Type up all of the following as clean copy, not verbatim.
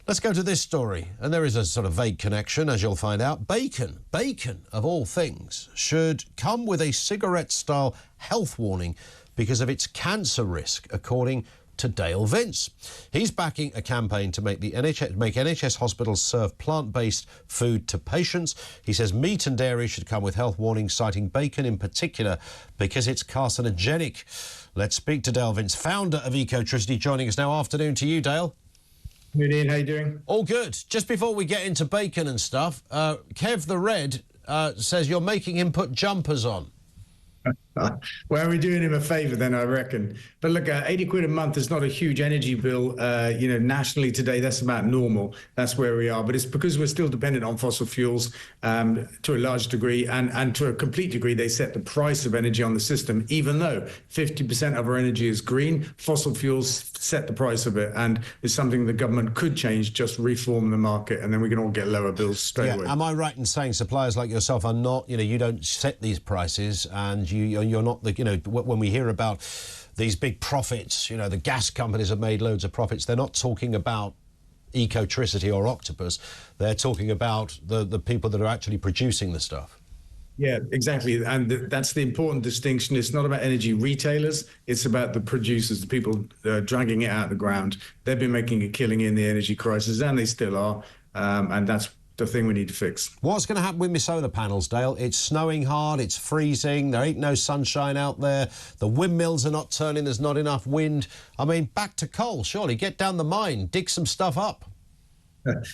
Let's go to this story, and there is a sort of vague connection, as you'll find out. Bacon, of all things, should come with a cigarette-style health warning because of its cancer risk, according to Dale Vince. He's backing a campaign to make NHS hospitals serve plant-based food to patients. He says meat and dairy should come with health warnings, citing bacon in particular because it's carcinogenic. Let's speak to Dale Vince, founder of Ecotricity, joining us now. Afternoon to you, Dale. Good evening, how you doing? All good. Just before we get into bacon and stuff, Kev the Red says you're making him put jumpers on. Well, we're doing him a favour then, I reckon. But look, 80 quid a month is not a huge energy bill. Nationally today, that's about normal. That's where we are. But it's because we're still dependent on fossil fuels to a large degree. And to a complete degree, they set the price of energy on the system. Even though 50% of our energy is green, fossil fuels set the price of it. And it's something the government could change, just reform the market, and then we can all get lower bills straight away. Am I right in saying suppliers like yourself are not, you don't set these prices, and you're not the, when we hear about these big profits, the gas companies have made loads of profits, they're not talking about Ecotricity or Octopus, they're talking about the people that are actually producing the stuff. Yeah, exactly. And that's the important distinction. It's not about energy retailers. It's about the producers, the people dragging it out of the ground. They've been making a killing in the energy crisis, and they still are. And that's the thing we need to fix. What's going to happen with my solar panels, Dale? It's snowing hard, it's freezing, there ain't no sunshine out there, the windmills are not turning, there's not enough wind. I mean, back to coal, surely. Get down the mine, dig some stuff up.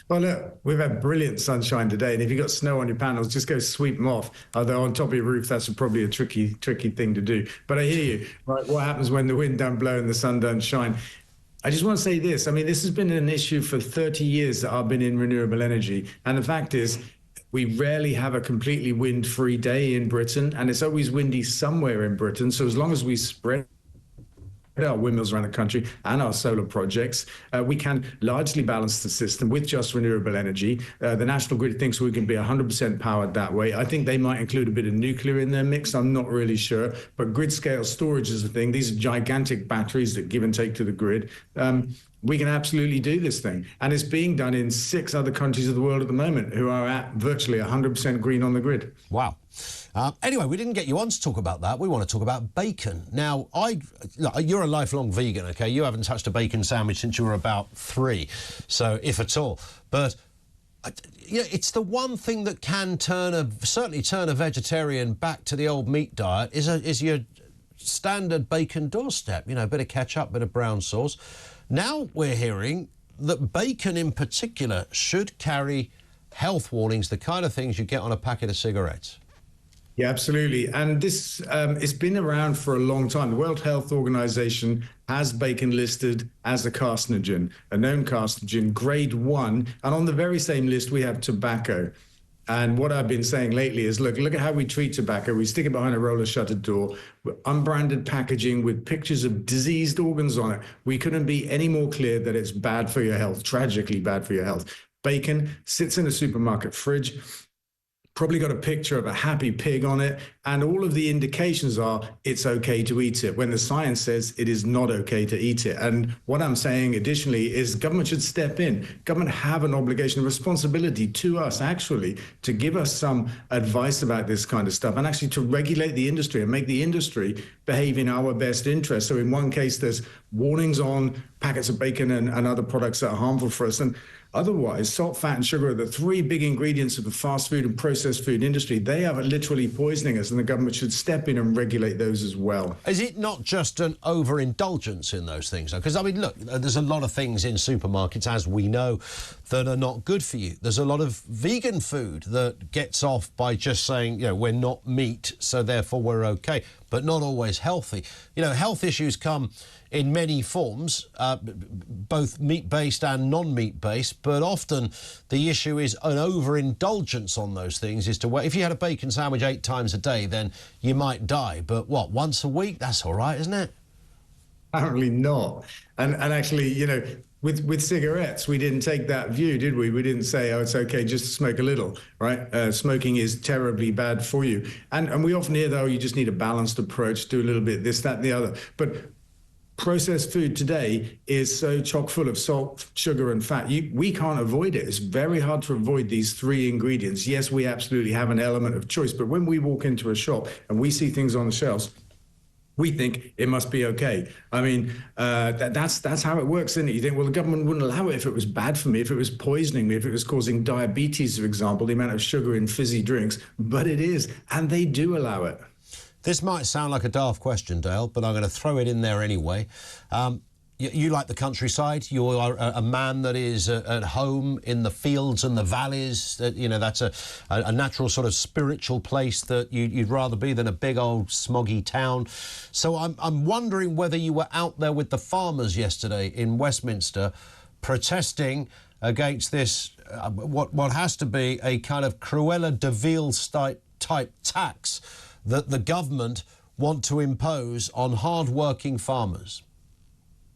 Well, look, we've had brilliant sunshine today, and if you've got snow on your panels, just go sweep them off. Although on top of your roof, that's probably a tricky thing to do. But I hear you. Right, what happens when the wind don't blow and the sun don't shine? I just want to say this. I mean, this has been an issue for 30 years that I've been in renewable energy. And the fact is, we rarely have a completely wind-free day in Britain, and it's always windy somewhere in Britain. So as long as we spread our windmills around the country and our solar projects, we can largely balance the system with just renewable energy. The National Grid thinks we can be 100% powered that way. I think they might include a bit of nuclear in their mix. I'm not really sure. But grid scale storage is a thing. These are gigantic batteries that give and take to the grid. We can absolutely do this thing. And it's being done in 6 other countries of the world at the moment who are at virtually 100% green on the grid. Wow. Anyway, we didn't get you on to talk about that. We want to talk about bacon. Now, you're a lifelong vegan, OK? You haven't touched a bacon sandwich since you were about 3, so if at all. But it's the one thing that can certainly turn a vegetarian back to the old meat diet is your standard bacon doorstep. A bit of ketchup, bit of brown sauce. Now we're hearing that bacon in particular should carry health warnings, the kind of things you get on a packet of cigarettes. Yeah, absolutely. And this it's been around for a long time. The World Health Organization has bacon listed as a carcinogen, a known carcinogen, grade 1. And on the very same list, we have tobacco. And what I've been saying lately is, look at how we treat tobacco. We stick it behind a roller shuttered door, unbranded packaging with pictures of diseased organs on it. We couldn't be any more clear that it's bad for your health, tragically bad for your health. Bacon sits in a supermarket fridge, probably got a picture of a happy pig on it, and all of the indications are it's okay to eat it, when the science says it is not okay to eat it. And what I'm saying additionally is government should step in. Government have an obligation, a responsibility to us actually to give us some advice about this kind of stuff, and actually to regulate the industry and make the industry behave in our best interest. So in one case, there's warnings on packets of bacon and other products that are harmful for us. And otherwise, salt, fat, and sugar are the 3 big ingredients of the fast food and processed food industry. They are literally poisoning us, and the government should step in and regulate those as well. Is it not just an overindulgence in those things, though? Because, I mean, look, there's a lot of things in supermarkets, as we know, that are not good for you. There's a lot of vegan food that gets off by just saying, we're not meat, so therefore we're okay, but not always healthy. Health issues come in many forms, both meat-based and non-meat-based, but often the issue is an overindulgence on those things. Is to if you had a bacon sandwich 8 times a day, then you might die. But what, once a week? That's all right, isn't it? Apparently not. And actually, with cigarettes, we didn't take that view, did we? We didn't say, oh, it's okay just to smoke a little, right? Smoking is terribly bad for you. And we often hear, though, you just need a balanced approach, do a little bit this, that, and the other. But processed food today is so chock full of salt, sugar, and fat. We can't avoid it. It's very hard to avoid these three ingredients. Yes, we absolutely have an element of choice, but when we walk into a shop and we see things on the shelves, we think it must be okay. I mean, that's how it works, isn't it? You think, well, the government wouldn't allow it if it was bad for me, if it was poisoning me, if it was causing diabetes, for example, the amount of sugar in fizzy drinks. But it is, and they do allow it. This might sound like a daft question, Dale, but I'm going to throw it in there anyway. You like the countryside. You are a man that is at home in the fields and the valleys. You know, that's a natural sort of spiritual place that you'd rather be than a big old smoggy town. So I'm wondering whether you were out there with the farmers yesterday in Westminster protesting against this, what has to be a kind of Cruella de Vil type tax that the government want to impose on hard-working farmers.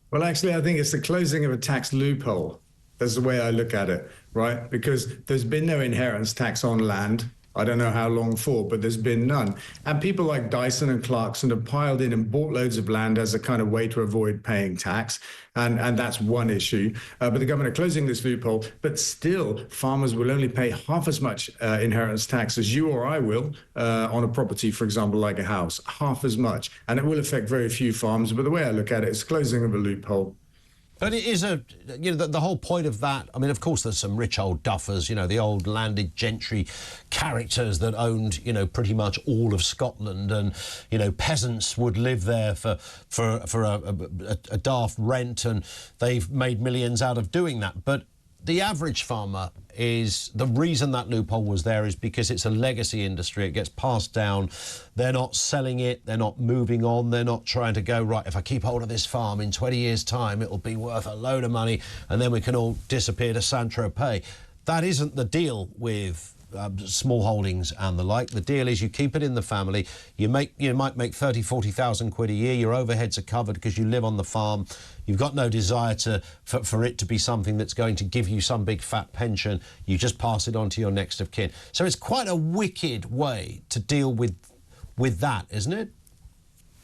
Well, actually, I think it's the closing of a tax loophole. That's the way I look at it, right? Because there's been no inheritance tax on land. I don't know how long for, but there's been none. And people like Dyson and Clarkson have piled in and bought loads of land as a kind of way to avoid paying tax. And that's one issue. But the government are closing this loophole. But still, farmers will only pay half as much inheritance tax as you or I will on a property, for example, like a house. Half as much. And it will affect very few farms. But the way I look at it, it's closing of a loophole. But it is the whole point of that. I mean, of course, there's some rich old duffers, the old landed gentry characters that owned, pretty much all of Scotland, and peasants would live there for a daft rent, and they've made millions out of doing that. But the average farmer is, the reason that loophole was there is because it's a legacy industry. It gets passed down. They're not selling it. They're not moving on. They're not trying to go, right, if I keep hold of this farm in 20 years' time, it'll be worth a load of money and then we can all disappear to Saint-Tropez. That isn't the deal with small holdings and the like. The deal is you keep it in the family. You might make 30, 40,000 quid a year. Your overheads are covered because you live on the farm. You've got no desire for it to be something that's going to give you some big fat pension. You just pass it on to your next of kin. So it's quite a wicked way to deal with that, isn't it?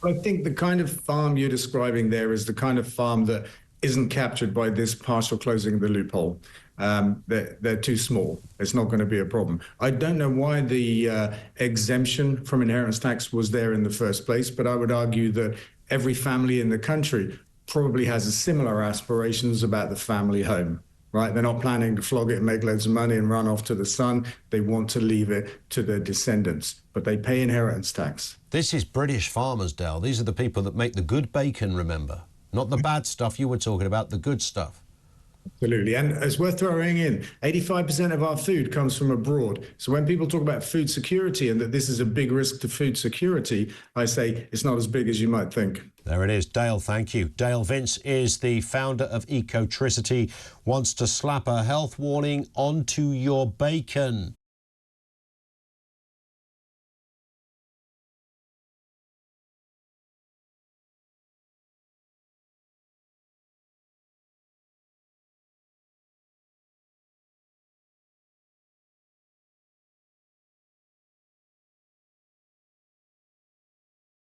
I think the kind of farm you're describing there is the kind of farm that isn't captured by this partial closing of the loophole. They're too small. It's not going to be a problem. I don't know why the exemption from inheritance tax was there in the first place, but I would argue that every family in the country probably has similar aspirations about the family home, right? They're not planning to flog it and make loads of money and run off to the sun. They want to leave it to their descendants, but they pay inheritance tax. This is British farmers, Dal. These are the people that make the good bacon, remember? Not the bad stuff you were talking about, the good stuff. Absolutely. And it's worth throwing in, 85% of our food comes from abroad. So when people talk about food security and that this is a big risk to food security, I say it's not as big as you might think. There it is. Dale, thank you. Dale Vince is the founder of Ecotricity, wants to slap a health warning onto your bacon.